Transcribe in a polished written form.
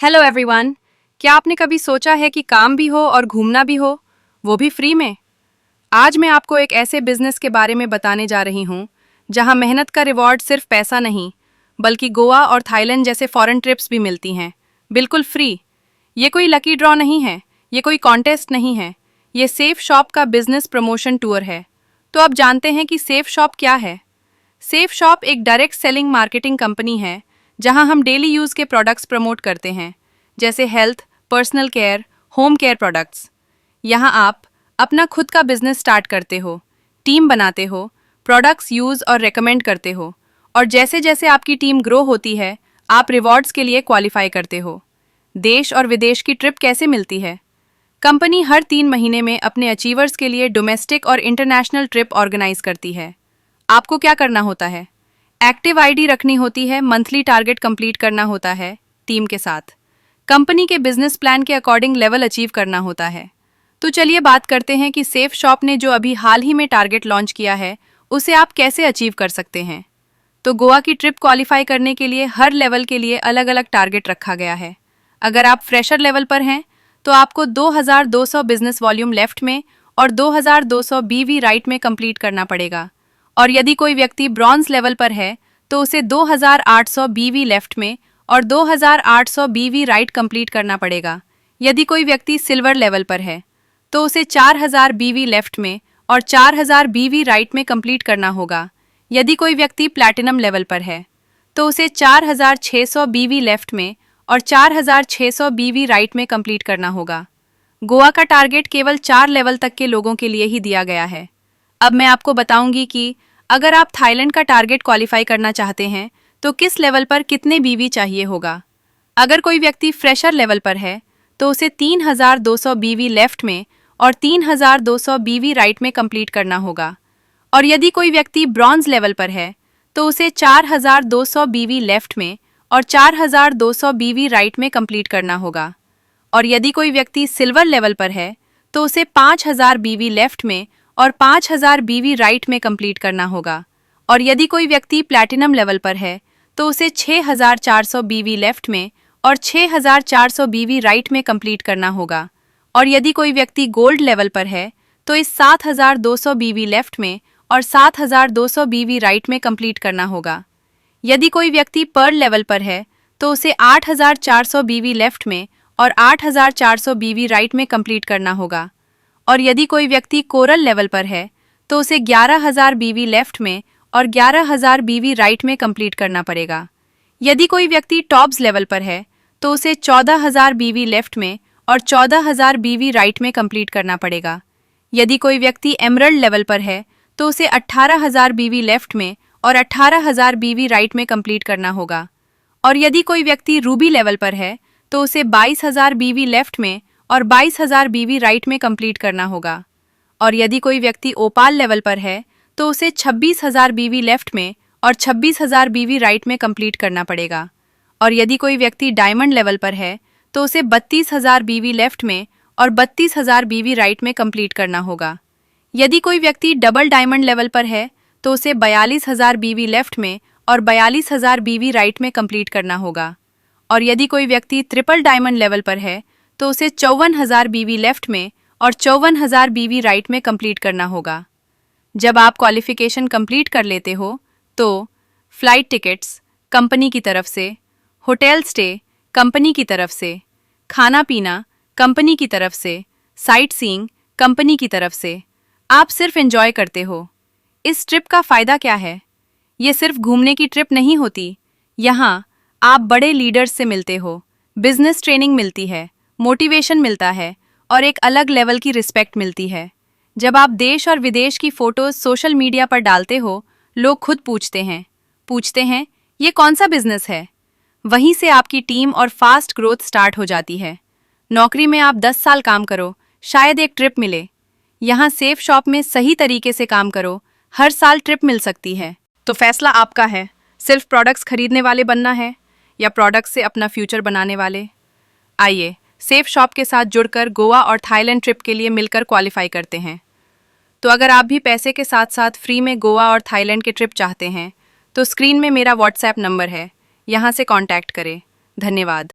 Hello everyone. क्या आपने कभी सोचा है कि काम भी हो और घूमना भी हो, वो भी फ्री में? आज मैं आपको एक ऐसे बिजनेस के बारे में बताने जा रही हूँ जहाँ मेहनत का रिवॉर्ड सिर्फ पैसा नहीं, बल्कि गोवा और थाईलैंड जैसे फॉरेन ट्रिप्स भी मिलती हैं, बिल्कुल फ्री। ये कोई लकी ड्रॉ नहीं है, ये कोई कॉन्टेस्ट नहीं है, ये सेफ शॉप का बिजनेस प्रमोशन टूर है। तो अब जानते हैं कि सेफ शॉप क्या है। सेफ शॉप एक डायरेक्ट सेलिंग मार्केटिंग कंपनी है जहां हम डेली यूज़ के प्रोडक्ट्स प्रमोट करते हैं, जैसे health, personal care, home care products. यहां आप अपना खुद का बिजनेस स्टार्ट करते हो, टीम बनाते हो, प्रोडक्ट्स यूज़ और रेकमेंड करते हो, और जैसे जैसे आपकी टीम ग्रो होती है आप रिवॉर्ड्स के लिए क्वालिफाई करते हो। देश और विदेश की ट्रिप कैसे मिलती है? कंपनी हर 3 महीने में अपने अचीवर्स के लिए डोमेस्टिक और इंटरनेशनल ट्रिप ऑर्गेनाइज करती है। आपको क्या करना होता है? एक्टिव आईडी रखनी होती है, मंथली टारगेट कंप्लीट करना होता है टीम के साथ, कंपनी के बिजनेस प्लान के अकॉर्डिंग लेवल अचीव करना होता है। तो चलिए बात करते हैं कि सेफ शॉप ने जो अभी हाल ही में टारगेट लॉन्च किया है उसे आप कैसे अचीव कर सकते हैं। तो गोवा की ट्रिप क्वालिफाई करने के लिए हर लेवल के लिए अलग अलग टारगेट रखा गया है। अगर आप फ्रेशर लेवल पर हैं तो आपको 2200 बिजनेस वॉल्यूम लेफ्ट में और 2200 बीवी राइट में कंप्लीट करना पड़ेगा। और यदि कोई व्यक्ति ब्रॉन्ज लेवल पर है तो उसे 2800 बीवी लेफ्ट में और 2800 बीवी राइट कंप्लीट करना पड़ेगा। यदि कोई व्यक्ति सिल्वर लेवल पर है तो उसे 4000 बीवी लेफ्ट में और 4000 बीवी राइट में कंप्लीट करना होगा। यदि कोई व्यक्ति प्लैटिनम लेवल पर है तो उसे 4600 बीवी लेफ्ट में और 4600 बीवी राइट में कंप्लीट करना होगा। गोवा का टारगेट केवल 4 लेवल तक के लोगों के लिए ही दिया गया है। अब मैं आपको बताऊंगी कि अगर आप थाईलैंड का टारगेट क्वालिफाई करना चाहते हैं तो किस लेवल पर कितने बीवी चाहिए होगा। अगर कोई व्यक्ति फ्रेशर लेवल पर है तो उसे 3200 बीवी लेफ्ट में और 3200 बीवी राइट में कंप्लीट करना होगा। और यदि कोई व्यक्ति ब्रॉन्ज लेवल पर है तो उसे 4200 बीवी लेफ्ट में और 4200 बीवी राइट में कंप्लीट करना होगा। और यदि कोई व्यक्ति सिल्वर लेवल पर है तो उसे 5000 बीवी लेफ्ट में और 5000 बीवी राइट में कंप्लीट करना होगा। और यदि कोई व्यक्ति प्लैटिनम लेवल पर है तो उसे 6400 बीवी लेफ्ट में और 6400 बीवी राइट में कंप्लीट करना होगा। और यदि कोई व्यक्ति गोल्ड लेवल पर है तो इस 7200 बीवी लेफ्ट में और 7200 बीवी राइट में कंप्लीट करना होगा। यदि कोई व्यक्ति पर्ल लेवल पर है तो उसे 8400 बीवी लेफ्ट में और 8400 बीवी राइट में कंप्लीट करना होगा। और यदि कोई व्यक्ति कोरल लेवल पर है तो उसे 11000 बीवी लेफ्ट में और 11000 बीवी राइट में कंप्लीट करना पड़ेगा। यदि कोई व्यक्ति टॉप्स लेवल पर है तो उसे 14000 बीवी लेफ्ट में और 14000 बीवी राइट में कंप्लीट करना पड़ेगा। यदि कोई व्यक्ति एमरल्ड लेवल पर है तो उसे 18000 बीवी लेफ्ट में और 18000 बीवी राइट में कंप्लीट करना होगा। और यदि कोई व्यक्ति रूबी लेवल पर है तो उसे 22000 बीवी लेफ्ट में और 22000 बीवी राइट में कंप्लीट करना होगा। और यदि कोई व्यक्ति ओपाल लेवल पर है तो उसे 26000 बीवी लेफ्ट में और 26000 बीवी राइट में कंप्लीट करना पड़ेगा। और यदि कोई व्यक्ति डायमंड लेवल पर है तो उसे 32000 बीवी लेफ्ट में और 32000 बीवी राइट में कंप्लीट करना होगा। यदि कोई व्यक्ति डबल डायमंड लेवल पर है तो उसे 42000 बीवी लेफ्ट में और 42000 बीवी राइट में कंप्लीट करना होगा। और यदि कोई व्यक्ति ट्रिपल डायमंड लेवल पर है तो उसे 54000 बीवी लेफ्ट में और 54000 बीवी राइट में कंप्लीट करना होगा। जब आप क्वालिफिकेशन कंप्लीट कर लेते हो तो फ्लाइट टिकट्स कंपनी की तरफ से, होटल स्टे कंपनी की तरफ से, खाना पीना कंपनी की तरफ से, साइट सीइंग कंपनी की तरफ से, आप सिर्फ एंजॉय करते हो। इस ट्रिप का फ़ायदा क्या है? ये सिर्फ घूमने की ट्रिप नहीं होती, यहाँ आप बड़े लीडर्स से मिलते हो, बिजनेस ट्रेनिंग मिलती है, मोटिवेशन मिलता है और एक अलग लेवल की रिस्पेक्ट मिलती है। जब आप देश और विदेश की फ़ोटोज़ सोशल मीडिया पर डालते हो, लोग खुद पूछते हैं ये कौन सा बिजनेस है। वहीं से आपकी टीम और फास्ट ग्रोथ स्टार्ट हो जाती है। नौकरी में आप 10 साल काम करो, शायद एक ट्रिप मिले। यहाँ सेफ शॉप में सही तरीके से काम करो, हर साल ट्रिप मिल सकती है। तो फैसला आपका है, सिर्फ प्रोडक्ट्स खरीदने वाले बनना है या प्रोडक्ट्स से अपना फ्यूचर बनाने वाले। आइए सेफ शॉप के साथ जुड़कर गोवा और थाईलैंड ट्रिप के लिए मिलकर क्वालिफाई करते हैं। तो अगर आप भी पैसे के साथ साथ फ्री में गोवा और थाईलैंड के ट्रिप चाहते हैं तो स्क्रीन में मेरा व्हाट्सएप नंबर है, यहाँ से कांटेक्ट करें। धन्यवाद।